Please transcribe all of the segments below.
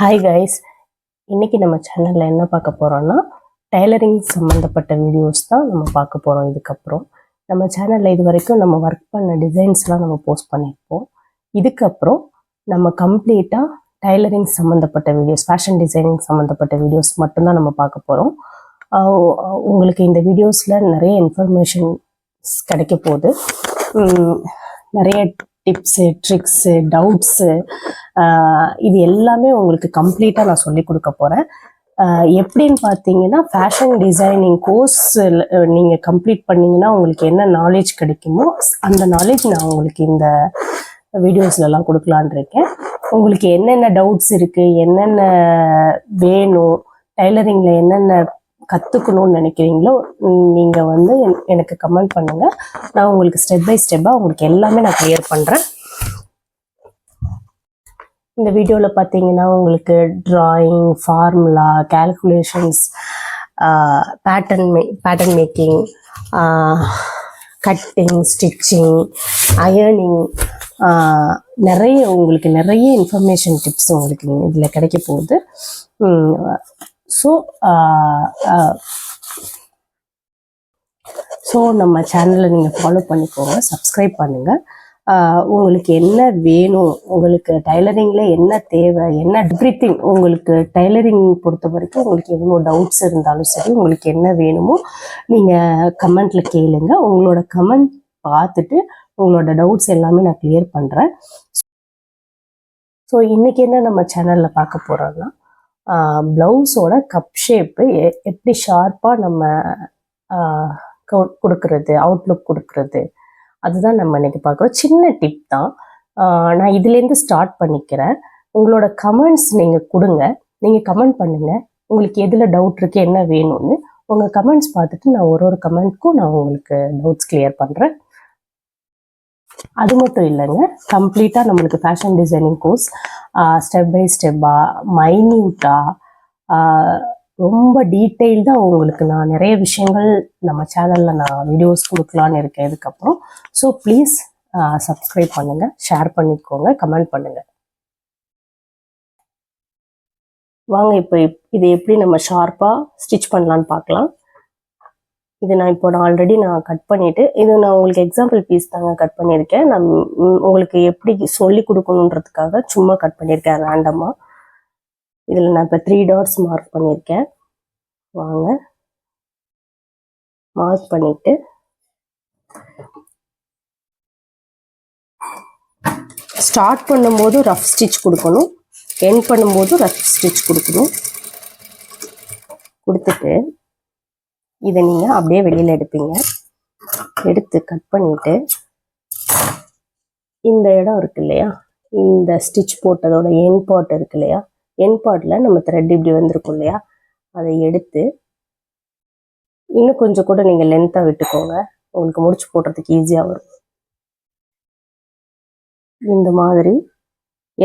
Hi guys, இன்னைக்கு நம்ம சேனலில் என்ன பார்க்க போகிறோம்னா டைலரிங் சம்மந்தப்பட்ட வீடியோஸ் தான் நம்ம பார்க்க போகிறோம். இதுக்கப்புறம் நம்ம சேனலில் இது வரைக்கும் நம்ம ஒர்க் பண்ண டிசைன்ஸ்லாம் நம்ம போஸ்ட் பண்ணியிருப்போம். இதுக்கப்புறம் நம்ம கம்ப்ளீட்டாக டைலரிங் சம்மந்தப்பட்ட வீடியோஸ், ஃபேஷன் டிசைனிங் சம்மந்தப்பட்ட வீடியோஸ் மட்டும்தான் நம்ம பார்க்க போகிறோம். உங்களுக்கு இந்த வீடியோஸில் நிறைய இன்ஃபர்மேஷன்ஸ் கிடைக்க போகுது. நிறைய டிப்ஸு, ட்ரிக்ஸு, டவுட்ஸு, இது எல்லாமே உங்களுக்கு கம்ப்ளீட்டாக நான் சொல்லி கொடுக்க போகிறேன். எப்படின்னு பார்த்தீங்கன்னா, ஃபேஷன் டிசைனிங் கோர்ஸ் நீங்கள் கம்ப்ளீட் பண்ணிங்கன்னா உங்களுக்கு என்ன நாலேஜ் கிடைக்குமோ அந்த நாலேஜ் நான் உங்களுக்கு இந்த வீடியோஸ்லலாம் கொடுக்கலான் இருக்கேன். உங்களுக்கு என்னென்ன டவுட்ஸ் இருக்குது, என்னென்ன வேணும், டைலரிங்கில் என்னென்ன கற்றுக்கணும்னு நினைக்கிறீங்களோ நீங்கள் வந்து எனக்கு கமெண்ட் பண்ணுங்கள். நான் உங்களுக்கு ஸ்டெப் பை ஸ்டெப்பாக உங்களுக்கு எல்லாமே நான் கிளியர் பண்ணுறேன். இந்த வீடியோவில் பார்த்தீங்கன்னா உங்களுக்கு drawing, formula, calculations, pattern making, cutting, stitching, ironing, உங்களுக்கு நிறைய இன்ஃபர்மேஷன் டிப்ஸ் உங்களுக்கு இதில் கிடைக்க போகுது. ஸோ நம்ம சேனலை நீங்கள் ஃபாலோ பண்ணிக்கோங்க, சப்ஸ்கிரைப் பண்ணுங்கள். உங்களுக்கு என்ன வேணும், உங்களுக்கு டைலரிங்கில் என்ன தேவை, என்ன எவ்ரிதிங், உங்களுக்கு டைலரிங் பொறுத்த வரைக்கும் உங்களுக்கு எவ்வளோ டவுட்ஸ் இருந்தாலும் சரி, உங்களுக்கு என்ன வேணுமோ நீங்கள் கமெண்ட்டில் கேளுங்க. உங்களோட கமெண்ட் பார்த்துட்டு உங்களோட டவுட்ஸ் எல்லாமே நான் கிளியர் பண்ணுறேன். ஸோ இன்றைக்கி என்ன நம்ம சேனலில் பார்க்க போகிறோம்னா, ப்ளவுஸோட கப் ஷேப்பு எப்படி ஷார்ப்பாக நம்ம கொடுக்கறது, அவுட்லுக் கொடுக்கறது, அதுதான் நம்ம இன்னைக்கு பார்க்குறோம். சின்ன டிப் தான், நான் இதுலேருந்து ஸ்டார்ட் பண்ணிக்கிறேன். உங்களோட கமெண்ட்ஸ் நீங்கள் கொடுங்க, நீங்கள் கமெண்ட் பண்ணுங்கள். உங்களுக்கு எதில் டவுட் இருக்குது, என்ன வேணும்னு உங்கள் கமெண்ட்ஸ் பார்த்துட்டு நான் ஒரு கமெண்ட்க்கும் நான் உங்களுக்கு டவுட்ஸ் கிளியர் பண்ணுறேன். அது மட்டும் இல்லைங்க, கம்ப்ளீட்டாக நம்மளுக்கு fashion designing course step by ஸ்டெப்பாக, மைன்யூட்டாக, ரொம்ப டீட்டெயில்டாக உங்களுக்கு நான் நிறைய விஷயங்கள் நம்ம சேனலில் நான் வீடியோஸ் கொடுக்கலான்னு இருக்கேன் இதுக்கப்புறம். ஸோ ப்ளீஸ் சப்ஸ்கிரைப் பண்ணுங்கள், ஷேர் பண்ணிக்கோங்க, கமெண்ட் பண்ணுங்கள். வாங்க இப்போ இதை எப்படி நம்ம ஷார்ப்பாக ஸ்டிச் பண்ணலான்னு பார்க்கலாம். இது நான் ஆல்ரெடி கட் பண்ணிவிட்டு, இது நான் உங்களுக்கு எக்ஸாம்பிள் பீஸ் தாங்க கட் பண்ணியிருக்கேன். நான் உங்களுக்கு எப்படி சொல்லி கொடுக்கணுன்றதுக்காக சும்மா கட் பண்ணியிருக்கேன் ரேண்டமாக. இதில் நான் இப்போ 3 டாட்ஸ் மார்க் பண்ணியிருக்கேன். வாங்க மார்க் பண்ணிவிட்டு ஸ்டார்ட் பண்ணும்போது ரஃப் ஸ்டிச் கொடுக்கணும், எண்ட் பண்ணும்போது ரஃப் ஸ்டிச் கொடுக்கணும். கொடுத்துட்டு இதை நீங்கள் அப்படியே வெளியில் எடுப்பீங்க. எடுத்து கட் பண்ணிவிட்டு இந்த இடம் இருக்கு இல்லையா, இந்த ஸ்டிச் போட்டதோட எண்ட் பார்ட் இருக்கு இல்லையா, எண்ட் பார்ட்டில் நம்ம த்ரெட் இப்படி வந்திருக்கும் இல்லையா, அதை எடுத்து இன்னும் கொஞ்சம் கூட நீங்கள் லென்த்தாக விட்டுக்கோங்க, உங்களுக்கு முடிச்சு போடுறதுக்கு ஈஸியாக வரும். இந்த மாதிரி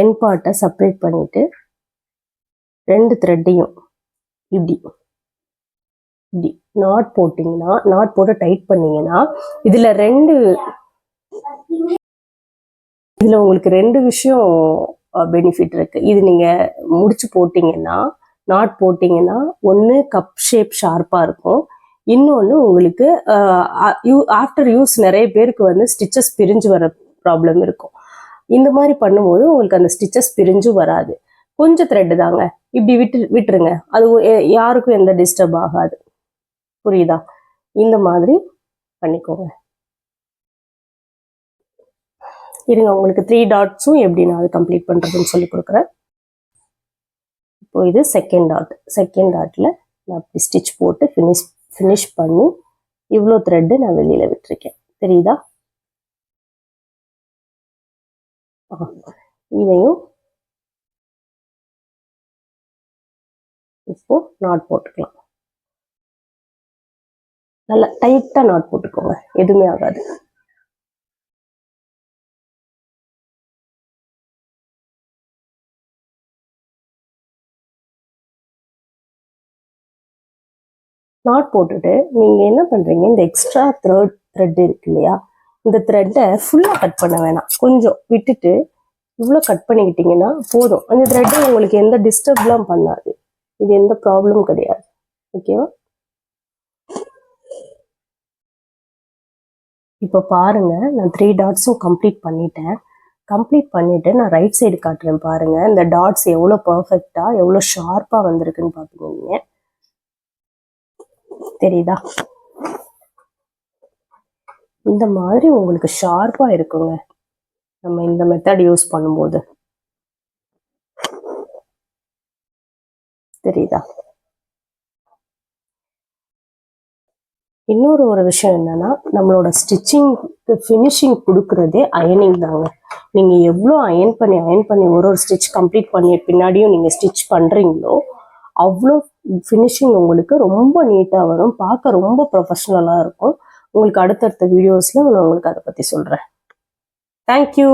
எண்ட் பார்ட்டை செப்பரேட் பண்ணிவிட்டு 2 த்ரெட்டையும் இப்படி நாட் போட்டிங்கன்னா, நாட் போட்டு டைட் பண்ணிங்கன்னா இதில் உங்களுக்கு 2 விஷயம் பெனிஃபிட் இருக்குது. இது நீங்கள் முடிச்சு போட்டிங்கன்னா, நாட் போட்டிங்கன்னா, ஒன்று கப் ஷேப் ஷார்ப்பாக இருக்கும், இன்னொன்று உங்களுக்கு ஆஃப்டர் யூஸ் நிறைய பேருக்கு வந்து ஸ்டிச்சஸ் பிரிஞ்சு வர ப்ராப்ளம் இருக்கும். இந்த மாதிரி பண்ணும்போது உங்களுக்கு அந்த ஸ்டிச்சஸ் பிரிஞ்சு வராது. கொஞ்சம் த்ரெட்டு தாங்க, இப்படி விட்டுருங்க, அது யாருக்கும் எந்த டிஸ்டர்ப் ஆகாது. புரியுதா? இந்த மாதிரி பண்ணிக்கோங்க. இருங்க, உங்களுக்கு 3 டாட்ஸும் எப்படி நான் அது கம்ப்ளீட் பண்ணுறதுன்னு சொல்லி கொடுக்குறேன். இப்போ இது செகண்ட் டாட்டில் நான் அப்படி ஸ்டிச் போட்டு ஃபினிஷ் பண்ணி இவ்வளோ த்ரெட்டு நான் வெளியில் விட்டுருக்கேன். தெரியுதா? இதையும் இப்போ நாட் போட்டுக்கலாம். நல்லா டைட்டாக நாட் போட்டுக்கோங்க, எதுவுமே ஆகாது. நாட் போட்டுட்டு நீங்கள் என்ன பண்ணுறீங்க, இந்த எக்ஸ்ட்ரா த்ரெட் இருக்கு இல்லையா, இந்த த்ரெட்டை ஃபுல்லாக கட் பண்ண வேணாம், கொஞ்சம் விட்டுட்டு இவ்வளோ கட் பண்ணிக்கிட்டிங்கன்னா போதும். அந்த த்ரெட்டு உங்களுக்கு எந்த டிஸ்டர்ப்லாம் பண்ணாது. இது எந்த ப்ராப்ளமும் கிடையாது. ஓகேவா? இப்போ பாருங்க, நான் 3 டாட்ஸும் கம்ப்ளீட் பண்ணிட்டேன். கம்ப்ளீட் பண்ணிட்டு நான் ரைட் சைடு காட்டுறேன் பாருங்க. இந்த டாட்ஸ் எவ்வளோ பர்ஃபெக்டா எவ்வளோ ஷார்ப்பா வந்திருக்குன்னு பார்த்துக்கோங்க. தெரியுதா? இந்த மாதிரி உங்களுக்கு ஷார்ப்பா இருக்குங்க நம்ம இந்த மெத்தட் யூஸ் பண்ணும்போது. தெரியுதா? இன்னொரு ஒரு விஷயம் என்னன்னா, நம்மளோட ஸ்டிச்சிங்க்கு ஃபினிஷிங் கொடுக்குறதே அயனிங் தாங்க. நீங்க எவ்வளோ அயன் பண்ணி ஒரு ஸ்டிச் கம்ப்ளீட் பண்ணி பின்னாடியும் நீங்க ஸ்டிச் பண்றீங்களோ அவ்வளோ ஃபினிஷிங் உங்களுக்கு ரொம்ப நீட்டா வரும். பார்க்க ரொம்ப ப்ரொஃபஷனலா இருக்கும். உங்களுக்கு அடுத்தடுத்த வீடியோஸ்ல நான் உங்களுக்கு அதை பத்தி சொல்றேன். தேங்க்யூ.